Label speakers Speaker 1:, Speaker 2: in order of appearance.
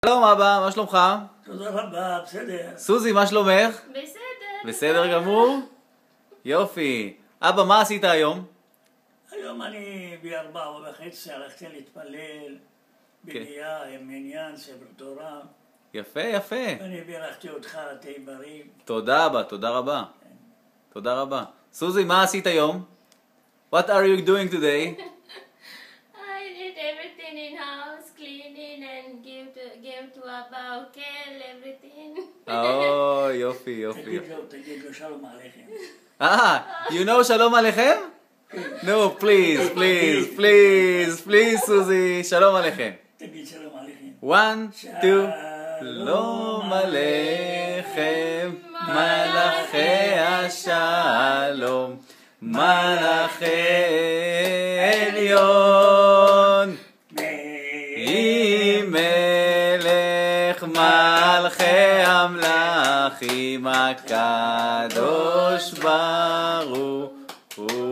Speaker 1: שלום אבא, מה שלומך?
Speaker 2: תודה רבה, בסדר.
Speaker 1: סוזי, מה שלומך?
Speaker 3: בסדר.
Speaker 1: בסדר גמור? יופי. אבא, מה עשית היום?
Speaker 2: היום אני ב4:30 הלכתי להתפלל בנייה עם עניין ספר תורה.
Speaker 1: יפה, יפה.
Speaker 2: ואני בירכתי אותך, תהי בריא.
Speaker 1: תודה אבא, תודה רבה. תודה רבה. סוזי, מה עשית היום? What are you doing today?
Speaker 3: I did everything in house, cleaning and give to Abba, okay, everything.
Speaker 1: יופי, יופי.
Speaker 2: תגיד לו שלום עליכם.
Speaker 1: You know שלום עליכם? No, please, please, please, please, סוזי, שלום עליכם.
Speaker 2: תגיד שלום עליכם.
Speaker 1: 1, 2, שלום עליכם, מלאכי השלום, מלאכי עליון, עם מלך מלכי המלכים הקדוש ברוך הוא.